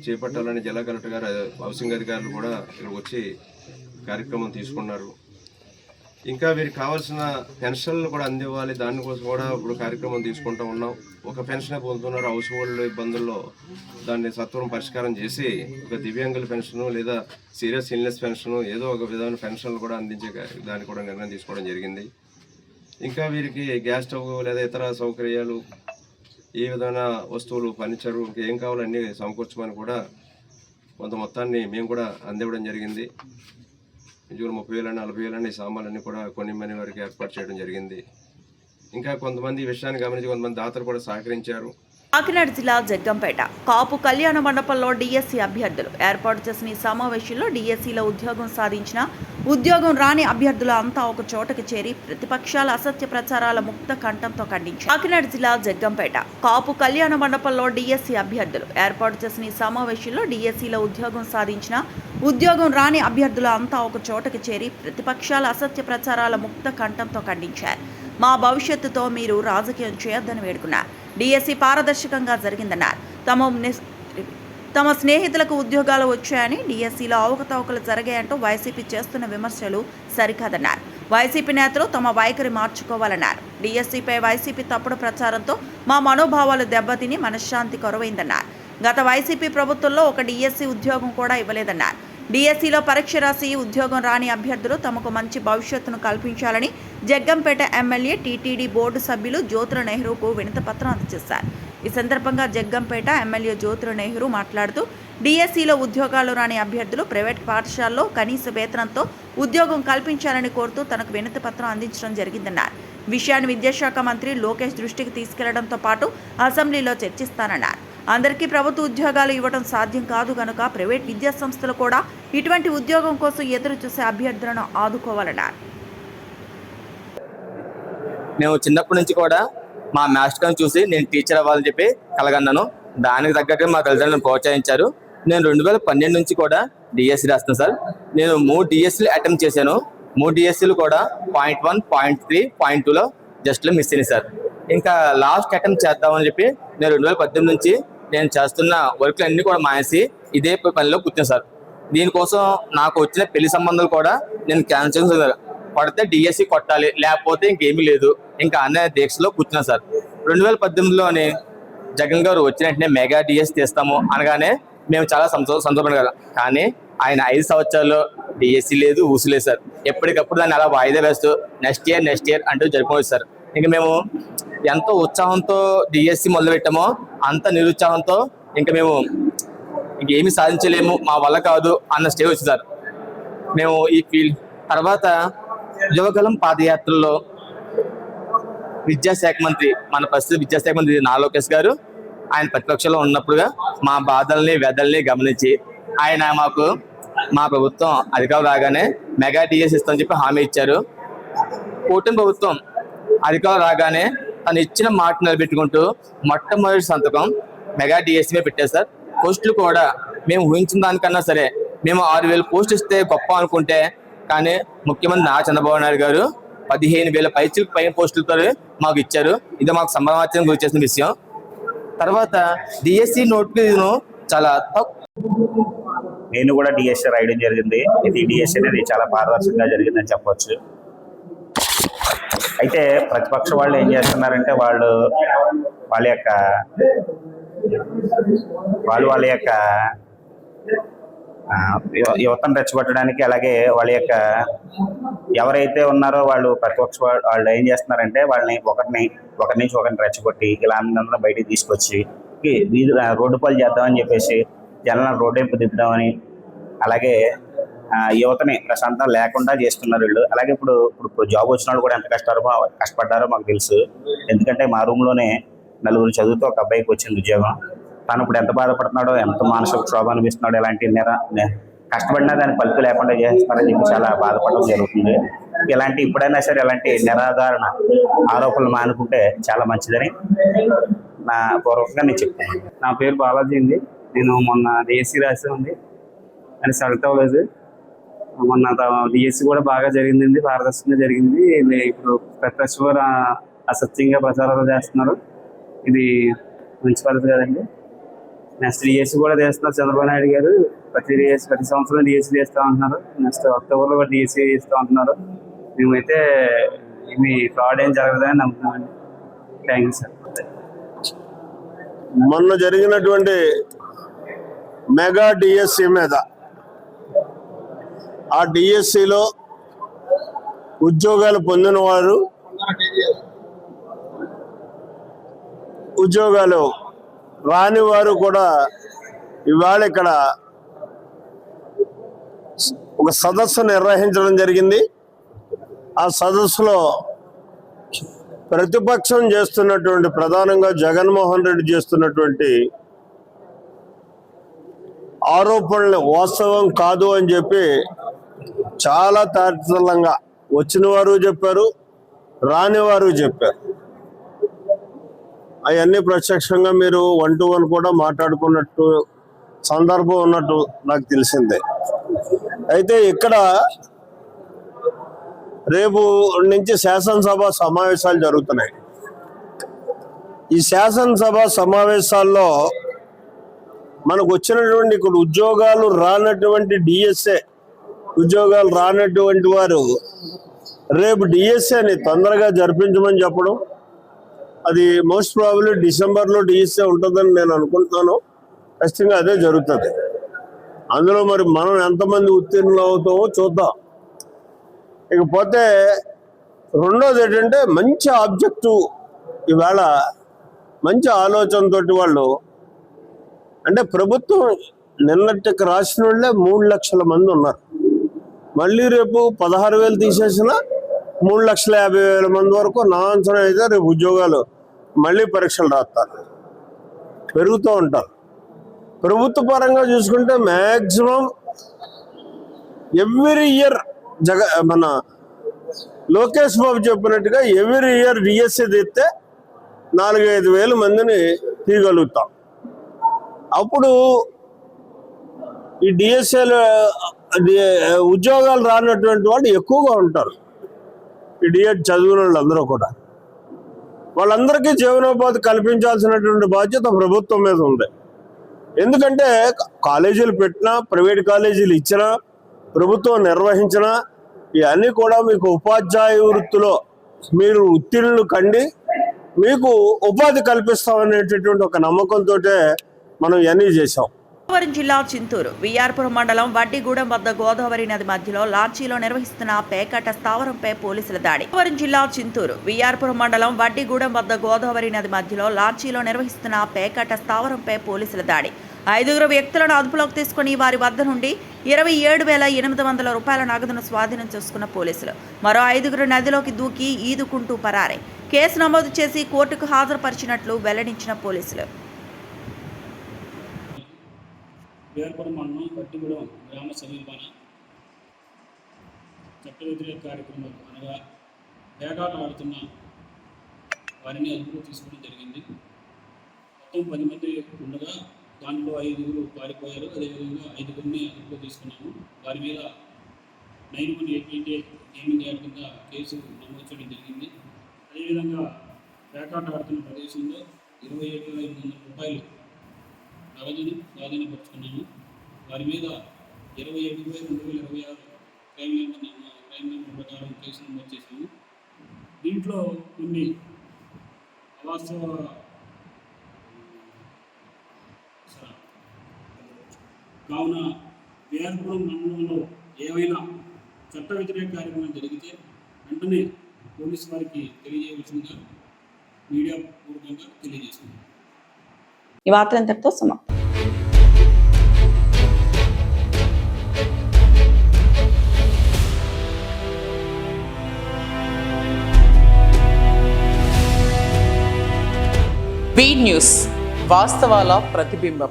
చేపట్టాలని జిల్లా కలెక్టర్ గారు, హౌసింగ్ అధికారులు కూడా ఇక్కడ వచ్చి కార్యక్రమం తీసుకున్నారు. ఇంకా వీరికి కావాల్సిన పెన్షన్లు కూడా అందివ్వాలి. దానికోసం కూడా ఇప్పుడు కార్యక్రమం తీసుకుంటూ ఉన్నాం. ఒక పెన్షన్ పొందుతున్నారు, హౌస్ హోల్డ్ ఇబ్బందుల్లో దాన్ని సత్వరం పరిష్కారం చేసి ఒక దివ్యాంగుల పెన్షను లేదా సీరియస్ ఇల్నెస్ పెన్షను ఏదో ఒక విధమైన పెన్షన్లు కూడా అందించే దానికి కూడా నిర్ణయం తీసుకోవడం జరిగింది. ఇంకా వీరికి గ్యాస్ స్టవ్ లేదా ఇతర సౌకర్యాలు, ఏ విధమైన వస్తువులు, ఫర్నిచరు, ఇంకేం కావాలో అన్నీ సమకూర్చమని కూడా కొంత మొత్తాన్ని మేము కూడా అందివ్వడం జరిగింది. 30,000 40,000 ఈ సామాన్లన్నీ కూడా కొన్ని మంది వారికి ఏర్పాటు చేయడం జరిగింది. ఇంకా కొంతమంది ఈ విషయాన్ని గమనించి కొంతమంది దాతలు కూడా సహకరించారు.
కాకినాడ జిల్లా జగ్గంపేట కాపు కళ్యాణ మండపంలో డిఎస్సి అభ్యర్థులు ఏర్పాటు చేసిన ఈ సమావేశంలో డిఎస్సిలో ఉద్యోగం సాధించిన, ఉద్యోగం రాని అభ్యర్థులు అంతా ఒక చోటకి చేరి ప్రతిపక్షాల అసత్య ప్రచారాల ముక్త కంఠంతో ఖండించారు. కాకినాడ జిల్లా జగ్గంపేట కాపు కళ్యాణ మండపంలో డిఎస్సి అభ్యర్థులు ఏర్పాటు చేసిన ఈ సమావేశంలో డిఎస్సిలో ఉద్యోగం సాధించిన, ఉద్యోగం రాని అభ్యర్థులు అంతా ఒక చోటకి చేరి ప్రతిపక్షాల అసత్య ప్రచారాల ముక్త కంఠంతో ఖండించారు. మా భవిష్యత్తుతో మీరు రాజకీయం చేయొద్దని వేడుకున్నారు. డిఎస్సి పారదర్శకంగా జరిగిందన్నారు. తమ స్నేహితులకు ఉద్యోగాలు వచ్చాయని, డిఎస్సిలో అవకతవకలు జరిగాయంటూ వైసీపీ చేస్తున్న విమర్శలు సరికాదన్నారు. వైసీపీ నేతలు తమ వైఖరి మార్చుకోవాలన్నారు. డిఎస్సిపై వైసీపీ తప్పుడు ప్రచారంతో మా మనోభావాలు దెబ్బతిని మనశ్శాంతి కొరవైందన్నారు. గత వైసీపీ ప్రభుత్వంలో ఒక డిఎస్సి ఉద్యోగం కూడా ఇవ్వలేదన్నారు. డిఎస్సిలో పరీక్ష రాసి ఉద్యోగం రాని అభ్యర్థులు తమకు మంచి భవిష్యత్తును కల్పించాలని జగ్గంపేట ఎమ్మెల్యే టీటీడీ బోర్డు సభ్యులు జ్యోతుల నెహ్రూకు వినతిపత్రం అందజేశారు. ఈ సందర్భంగా జగ్గంపేట ఎమ్మెల్యే జ్యోతుల నెహ్రూ మాట్లాడుతూ డిఎస్సిలో ఉద్యోగాలు రాని అభ్యర్థులు ప్రైవేట్ పాఠశాలలో కనీస వేతనంతో ఉద్యోగం కల్పించాలని కోరుతూ తనకు వినతిపత్రం అందించడం జరిగిందన్నారు. విషయాన్ని విద్యాశాఖ మంత్రి లోకేష్ దృష్టికి తీసుకెళ్లడంతో పాటు అసెంబ్లీలో చర్చిస్తానన్నారు. అందరికీ ప్రభుత్వ ఉద్యోగాలు ఇవ్వడం సాధ్యం కాదు కనుక ప్రైవేట్ విద్యా సంస్థలు కూడా ఇటువంటి ఉద్యోగం కోసం ఎదురు చూసే అభ్యర్థులను ఆదుకోవాలన్నారు.
మేము చిన్నప్పటి నుంచి కూడా మా మాస్టర్ని చూసి నేను టీచర్ అవ్వాలని చెప్పి కలగన్నాను. దానికి తగ్గట్టు మా తల్లిదండ్రులను ప్రోత్సహించారు. నేను 2012 నుంచి కూడా డిఎస్సి రాస్తున్నాను సార్. నేను 3 డిఎస్సీలు అటెంప్ట్ చేశాను. 3 డిఎస్సీలు కూడా 0.1, 0.3, 0.2లో జస్ట్లో మిస్ అయింది సార్. ఇంకా లాస్ట్ అటెంప్ట్ చేద్దామని చెప్పి నేను 2018 నుంచి నేను చేస్తున్న వర్క్లు అన్నీ కూడా మానేసి ఇదే పనిలో కూర్చున్నాను సార్. దీనికోసం నాకు వచ్చిన పెళ్లి సంబంధాలు కూడా నేను క్యాన్సిల్ చేశాను. కొడితే డిఎస్సి కొట్టాలి, లేకపోతే ఇంకేమీ లేదు, ఇంకా అనే దీక్షలో కూర్చున్నాను సార్. 2018లోనే జగన్ గారు వచ్చిన వెంటనే మెగా డిఎస్సి తీస్తాము అనగానే మేము చాలా సంతోషపడ్డాం. కానీ ఆయన 5 సంవత్సరాల్లో డిఎస్సి లేదు, ఊసు లేదు సార్. ఎప్పటికప్పుడు దాన్ని అలా వాయిదా వేస్తూ నెక్స్ట్ ఇయర్ అంటూ జరుపుకోవచ్చు సార్. ఇంక మేము ఎంతో ఉత్సాహంతో డిఎస్సి మొదలుపెట్టామో అంత నిరుత్సాహంతో ఇంకా మేము ఇంకేమీ సాధించలేము, మా వల్ల కాదు అన్న స్టేజ్ వచ్చింది సార్. మేము ఈ ఫీల్డ్ తర్వాత యువగలం పాదయాత్రలో విద్యాశాఖ మంత్రి, మన ప్రస్తుత విద్యాశాఖ మంత్రి నారా లోకేష్ గారు ఆయన ప్రతిపక్షంలో ఉన్నప్పుడుగా మా బాధల్ని వ్యధల్ని గమనించి ఆయన మా ప్రభుత్వం అధికారం రాగానే మెగా డిఎస్సి ఇస్తామని చెప్పి హామీ ఇచ్చారు. కూటమి ప్రభుత్వం అధికారం రాగానే తను ఇచ్చిన మాట నిలబెట్టుకుంటూ మొట్టమొదటి సంతకం మెగా డిఎస్సీ పెట్టారు సార్. పోస్టులు కూడా మేము ఊహించిన దానికన్నా సరే మేము 6,000 పోస్టులు ఇస్తే గొప్ప అనుకుంటే, కానీ ముఖ్యమంత్రి నారా చంద్రబాబు నాయుడు గారు 15,000 పైన పోస్టులతో మాకు ఇచ్చారు. ఇది మాకు సంభ్రమాత్యం గురి చేసిన విషయం. తర్వాత డిఎస్సి నోటిఫికేషన్ చాలా
నేను కూడా డిఎస్సి రాయడం జరిగింది. ఇది డిఎస్సి అనేది చాలా పారదర్శకంగా జరిగిందని చెప్పవచ్చు. అయితే ప్రతిపక్ష వాళ్ళు ఏం చేస్తున్నారంటే వాళ్ళ యొక్క యువతను రెచ్చగొట్టడానికి, అలాగే వాళ్ళ యొక్క ఎవరైతే ఉన్నారో వాళ్ళు ప్రతిపక్ష వాళ్ళు ఏం చేస్తున్నారంటే వాళ్ళని ఒకరి నుంచి ఒకరిని రెచ్చగొట్టి ఇలా అందరూ బయటికి తీసుకొచ్చి రోడ్డు పాలు చేద్దామని చెప్పేసి జనాలను రోడ్డెంపు తిప్పుదామని, అలాగే యువతని ప్రశాంతం లేకుండా చేస్తున్నారు వీళ్ళు. అలాగే ఇప్పుడు జాబ్ వచ్చిన వాళ్ళు కూడా ఎంత కష్టపడ్డారో మాకు తెలుసు. ఎందుకంటే మా రూమ్లోనే 4 చదువుతో ఒక అబ్బాయికి వచ్చింది ఉద్యోగం. తను ఇప్పుడు ఎంత బాధపడుతున్నాడో, ఎంత మానసిక క్షోభ అనిపిస్తున్నాడో, ఎలాంటి కష్టపడినా దాన్ని ఫలితం లేకుండా చేస్తున్నారని చెప్పి చాలా బాధపడడం జరుగుతుంది. ఇలాంటి ఇప్పుడైనా సరే ఇలాంటి నిరాధారణ ఆరోపణలు మానుకుంటే చాలా మంచిదని నా పూర్వకంగా నేను చెప్తాను.
నా పేరు బాలాజీ అండి. నేను మొన్న డిఎస్సి రాసి ఉంది అని సెలెక్ట్ అవ్వలేదు. మొన్న డిఎస్సి కూడా బాగా జరిగిందండి, పారదర్శకంగా జరిగింది. ఇప్పుడు ప్రతిపక్ష వారు అసత్యంగా ప్రచారాలు చేస్తున్నారు. ఇది మంచి పద్ధతి కదండి. నెక్స్ట్ డిఎస్సి కూడా చేస్తున్నారు చంద్రబాబు నాయుడు గారు. ప్రతి సంవత్సరం డిఎస్సి చేస్తూ ఉంటున్నారు. నెక్స్ట్ అక్టోబర్లో కూడా డిఎస్సి చేస్తూ ఉంటున్నారు. మేమైతే ఇవి ఫ్రాడ్ ఏం జరగదని నమ్ముతున్నామండి. Thank you sir.
మొన్న జరిగినటువంటి మెగా డిఎస్సి మీద ఆ డిఎస్సిలో ఉద్యోగాలు పొందిన వారు ఉద్యోగాలు రాని వారు కూడా ఇవాళ ఇక్కడ ఒక సదస్సు నిర్వహించడం జరిగింది. ఆ సదస్సులో ప్రతిపక్షం చేస్తున్నటువంటి ప్రధానంగా జగన్మోహన్ రెడ్డి చేస్తున్నటువంటి ఆరోపణలు వాస్తవం కాదు అని చెప్పి చాలా తాత్సల్యంగా వచ్చిన వారు చెప్పారు, రాని వారు చెప్పారు. అవన్నీ ప్రత్యక్షంగా మీరు 1-to-1 కూడా మాట్లాడుకున్నట్టు సందర్భం ఉన్నట్టు నాకు తెలిసిందే. అయితే ఇక్కడ రేపు నుంచి శాసనసభ సమావేశాలు జరుగుతున్నాయి. ఈ శాసనసభ సమావేశాల్లో మనకు వచ్చినటువంటి ఇక్కడ ఉద్యోగాలు రానటువంటి డిఎస్ఏ ఉద్యోగాలు రానటువంటి వారు రేపు డిఎస్ఏని తొందరగా జరిపించమని చెప్పడం, అది మోస్ట్ ప్రాబబ్లీ డిసెంబర్లో డిఎస్ఏ ఉంటుందని నేను అనుకుంటున్నాను. ఖచ్చితంగా అదే జరుగుతుంది. అందులో మరి మనం ఎంతమంది ఉత్తీర్ణులు అవుతామో చూద్దాం. ఇకపోతే రెండోది ఏంటంటే మంచి ఆబ్జెక్టివ్ ఇవాళ మంచి ఆలోచనతోటి వాళ్ళు అంటే ప్రభుత్వం నిన్నటికి రాసిన వాళ్ళే 3 లక్షల మంది ఉన్నారు. మళ్ళీ రేపు 16,000 తీసేసిన 3,50,000 మంది వరకు నా అంచనా అయితే రేపు ఉద్యోగాలు మళ్ళీ పరీక్షలు రాస్తారు, పెరుగుతూ ఉంటారు. ప్రభుత్వ పరంగా చూసుకుంటే మ్యాక్సిమం ఎవ్రీ ఇయర్ మన లోకేష్ బాబు చెప్పినట్టుగా ఎవ్రీ ఇయర్ డిఎస్సి తీస్తే 4-5 వేల మందిని తీయగలుగుతాం. అప్పుడు ఈ డిఎస్ఏలు ఉద్యోగాలు రానటువంటి వాళ్ళు ఎక్కువగా ఉంటారు. ఈ డిఎడ్ చదివిన వాళ్ళందరూ కూడా వాళ్ళందరికీ జీవనోపాధి కల్పించాల్సినటువంటి బాధ్యత ప్రభుత్వం మీద ఉంది. ఎందుకంటే కాలేజీలు పెట్టినా, ప్రైవేట్ కాలేజీలు ఇచ్చినా, ప్రభుత్వం నిర్వహించినా ఇవన్నీ కూడా మీకు ఉపాధ్యాయ వృత్తిలో మీరు ఉత్తీర్ణులు కండి మీకు ఉపాధి కల్పిస్తామనేటటువంటి ఒక నమ్మకంతో మనం ఇవన్నీ చేసాం.
గోదావరి జిల్లా చింతూరు విఆర్పురం మండలం వడ్డిగూడెం వద్ద గోదావరి నది మధ్యలో లాంచీలో నిర్వహిస్తున్న పేకాట స్థావరంపై పోలీసుల దాడి. గోదావరి జిల్లా చింతూరు విఆర్పురం మండలం వడ్డిగూడెం వద్ద గోదావరి నది మధ్యలో లాంచీలో నిర్వహిస్తున్న పేకాట స్థావరంపై పోలీసుల దాడి. 5 వ్యక్తులను అదుపులోకి తీసుకుని వారి వద్ద నుండి 27,800 రూపాయల నగదును స్వాధీనం చేసుకున్న పోలీసులు మరో 5 నదిలోకి దూకి ఈదుకుంటూ పరారే. కేసు నమోదు చేసి కోర్టుకు హాజరుపరిచినట్లు వెల్లడించిన పోలీసులు.
విఆర్పురం మండలం వడ్డిగూడెం గ్రామ సమీపాన చట్ట వ్యతిరేక కార్యక్రమాలు అనగా పేకాట ఆడుతున్న వారిని అదుపులో తీసుకోవడం జరిగింది. మొత్తం 10 మంది ఉండగా దాంట్లో 5 పారిపోయారు. అదేవిధంగా 5 అదుపులో తీసుకున్నాము. వారి మీద 9188 గేమింగ్ యాక్ట్ కింద కేసు నమోదు చేయడం జరిగింది. అదేవిధంగా పేకాట ఆడుతున్న ప్రదేశంలో 27,800 రూపాయలు నగదును స్వాధీనపరుచుకున్నాము. వారి మీద 27/2026 క్రైమ్ నెంబర్ ప్రకారం కేసు నమోదు చేశాము. దీంట్లో కొన్ని అవాస్తవ కావున విఆర్పురం మండలంలో ఏవైనా చట్ట వ్యతిరేక కార్యక్రమం జరిగితే వెంటనే పోలీసు వారికి తెలియజేయవలసిందిగా మీడియా పూర్వకంగా తెలియజేస్తున్నాం.
ఈ వార్త ఇంతటితో సమాప్తం.
బీ న్యూస్ వాస్తవాల ప్రతిబింబం.